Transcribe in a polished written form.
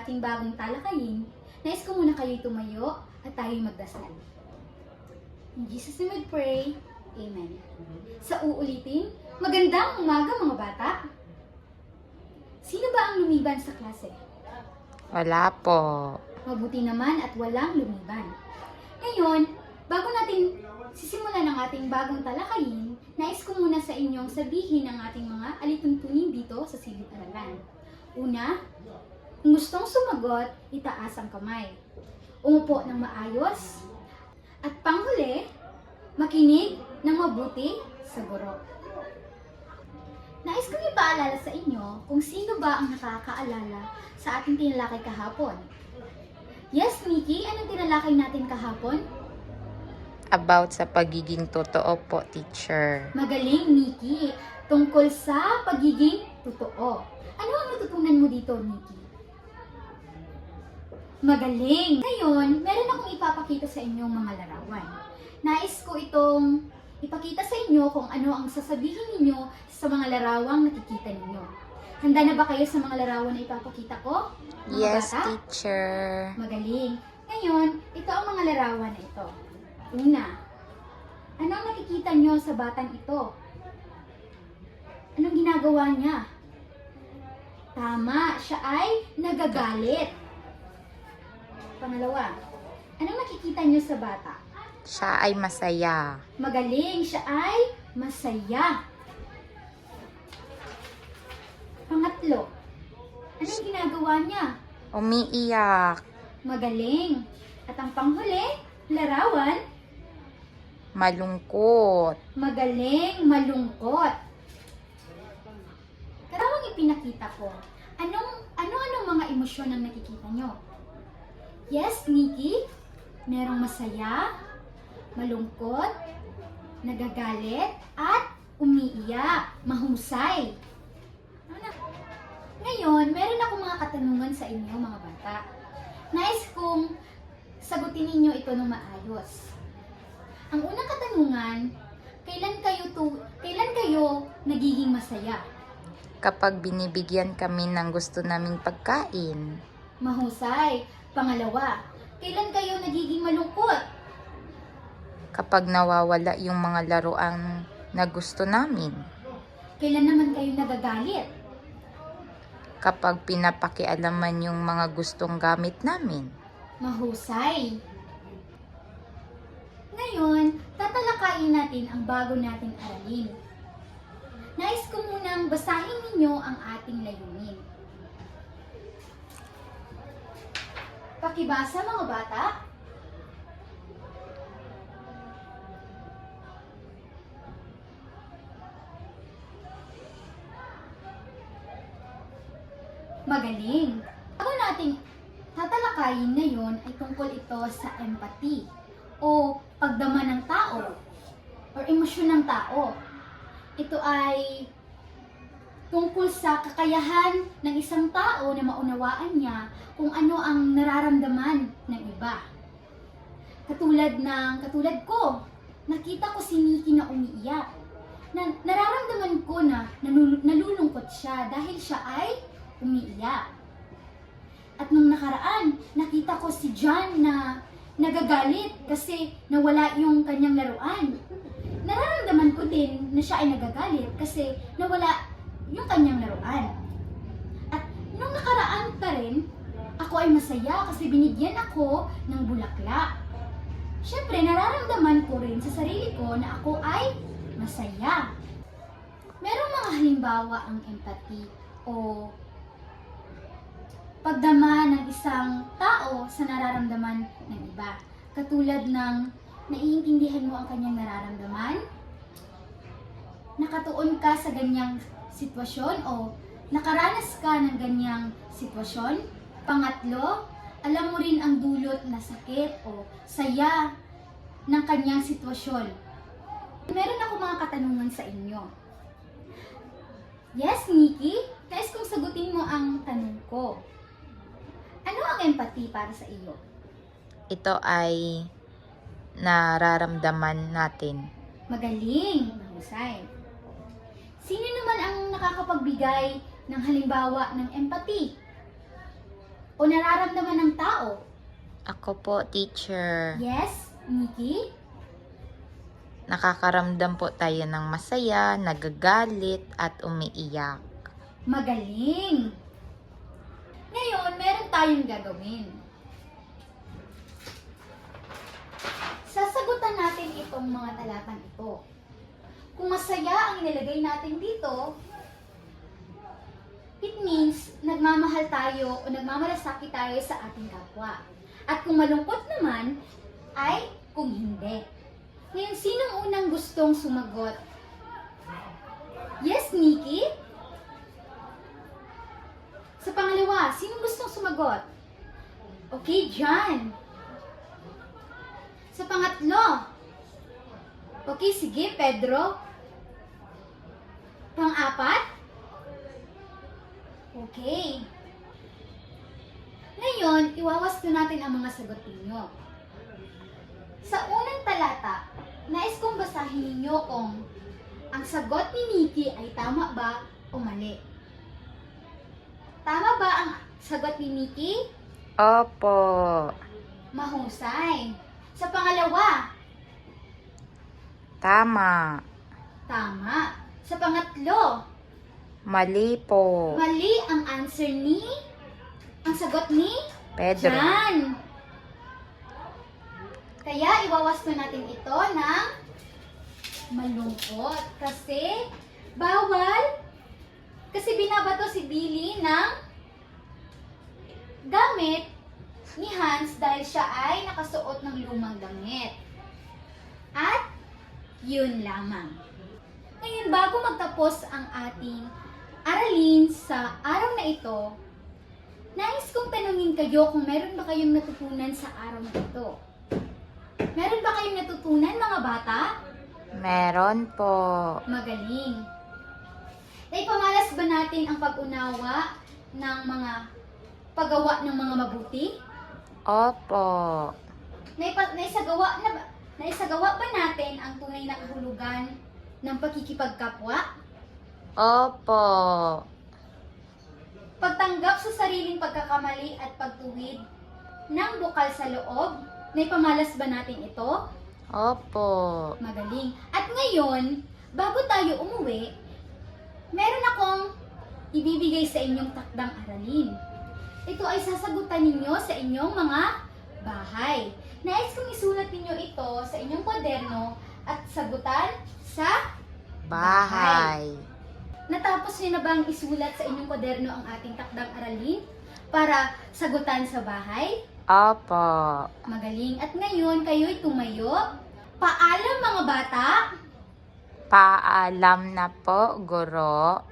ating bagong talakayin, nais ko muna kayo'y tumayo at tayo'y magdasal. In Jesus' name we pray. Amen. Sa uulitin, magandang umaga mga bata. Sino ba ang lumiban sa klase? Wala po. Mabuti naman at walang lumiban. Ngayon, bago natin sisimulan ang ating bagong talakayin, nais ko muna sa inyong sabihin ang ating mga alituntunin dito sa silid-aralan. Una, kung gustong sumagot, itaas ang kamay. Umupo ng maayos. At panghuli, makinig ng mabuti sa guro. Nais kong ipaalala sa inyo kung sino ba ang nakakaalala sa ating tinalakay kahapon. Yes, Nikki, anong tinalakay natin kahapon? About sa pagiging totoo po, teacher. Magaling, Nikki. Tungkol sa pagiging totoo. Ano ang natutunan mo dito, Nikki? Magaling! Ngayon, meron akong ipapakita sa inyong mga larawan. Nais ko itong ipakita sa inyo kung ano ang sasabihin ninyo sa mga larawang nakikita ninyo. Handa na ba kayo sa mga larawan na ipapakita ko? Mga Yes, bata? teacher. Magaling. Ngayon, ito ang mga larawan na ito. Una, ano ang nakikita nyo sa batang ito? Anong ginagawa niya? Tama, siya ay nagagalit. Pangalawa, anong nakikita nyo sa bata? Siya ay masaya. Magaling, siya ay masaya. Pangatlo, anong ginagawa niya? Umiiyak. Magaling. At ang panghuli, larawan, Malungkot. magaling, malungkot. Karawang ipinakita ko, anong mga emosyon ang nakikita nyo? Yes, Nikki, merong masaya, malungkot, nagagalit, at umiiyak, mahusay. Ngayon, meron akong mga katanungan sa inyo mga bata. Nais kong sagutin ninyo ito ng maayos. Ang unang katanungan, kailan kayo nagiging masaya? Kapag binibigyan kami ng gusto naming pagkain. Mahusay. Pangalawa, kailan kayo nagiging malungkot? Kapag nawawala yung mga laruan na gusto namin. Kailan naman kayo nagagalit? Kapag pinapakialaman yung mga gustong gamit namin. Mahusay. Ngayon, tatalakayin natin ang bago nating aralin. Nais ko munang basahin ninyo ang ating layunin. Pakibasa mga bata. Magaling! Ako nating tatalakayin ngayon ay tungkol ito sa empathy o pagdama ng tao or emosyon ng tao. Ito ay tungkol sa kakayahan ng isang tao na maunawaan niya kung ano ang nararamdaman ng iba. Katulad ko, nakita ko si Nikki na umiiyak. Nararamdaman ko na nalulungkot siya dahil siya ay umiiyak. At nung nakaraan, nakita ko si John na nagagalit kasi nawala yung kanyang laruan. Nararamdaman ko din na siya ay nagagalit kasi nawala yung kanyang laruan. At nung nakaraan pa rin, ako ay masaya kasi binigyan ako ng bulaklak. Siyempre, nararamdaman ko rin sa sarili ko na ako ay masaya. Merong mga halimbawa ang empathy o pagdama ng isang tao sa nararamdaman ng iba. Katulad ng naiintindihan mo ang kanyang nararamdaman, nakatuon ka sa ganyang sitwasyon o nakaranas ka ng ganyang sitwasyon. Pangatlo, alam mo rin ang dulot na sakit o saya ng kanyang sitwasyon. Meron ako mga katanungan sa inyo. Yes, Nikki, nais kong sagutin mo ang tanong ko. Ano ang empathy para sa iyo? Ito ay nararamdaman natin. Magaling, mahusay. Sino naman ang nakakapagbigay ng halimbawa ng empathy? o nararamdaman ng tao? Ako po, teacher. Yes, Nikki? Nakakaramdam po tayo ng masaya, nagagalit, at umiiyak. Magaling! Ngayon, meron tayong gagawin. Sasagutan natin itong mga talatang ito. Kung masaya ang inilagay natin dito, it means nagmamahal tayo o nagmamalasakit tayo sa ating kapwa. At kung malungkot naman, ay kung hindi. Ngayon, sinong unang gustong sumagot? Yes, Nikki? Sa pangalawa, sinong gustong sumagot? Okay, John. Sa pangatlo, okay, sige, Pedro. Pang-apat, okay. Ngayon, iwawasto natin ang mga sagot ninyo. Sa unang talata, nais kong basahin ninyo kung ang sagot ni Nikki ay tama ba o mali. Tama ba ang sagot ni Nikki? Opo. Mahusay. Sa pangalawa, Tama. tama. Sa pangatlo, Mali po. mali ang answer ni, ang sagot ni Pedro. Jan. Kaya iwawasto natin ito ng malungkot. Kasi bawal. Kasi binabato si Billy ng gamit ni Hans dahil siya ay nakasuot ng lumang damit. At yun lamang. Ngayon, bago magtapos ang ating aralin sa araw na ito, nais kong tanungin kayo kung meron ba kayong natutunan sa araw na ito. Meron ba kayong natutunan, mga bata? Meron po. Magaling. Naipamalas ba natin ang pag-unawa ng mga paggawa ng mga mabuti? Opo. Naisagawa ba natin ang tunay na kahulugan ng pakikipagkapwa? Opo. Pagtanggap sa sariling pagkakamali at pagtuwid ng bukal sa loob, naipamalas ba natin ito? Opo. Magaling. At ngayon, bago tayo umuwi, meron akong ibibigay sa inyong takdang aralin. Ito ay sasagutan ninyo sa inyong mga bahay. Nais kong isulat ninyo ito sa inyong kwaderno at sagutan sa Bahay. Natapos niyo na bang isulat sa inyong kwaderno ang ating takdang aralin para sagutan sa bahay? Opo. Magaling. At ngayon, kayo'y tumayo. Paalam, mga bata! Paalam na po, guro.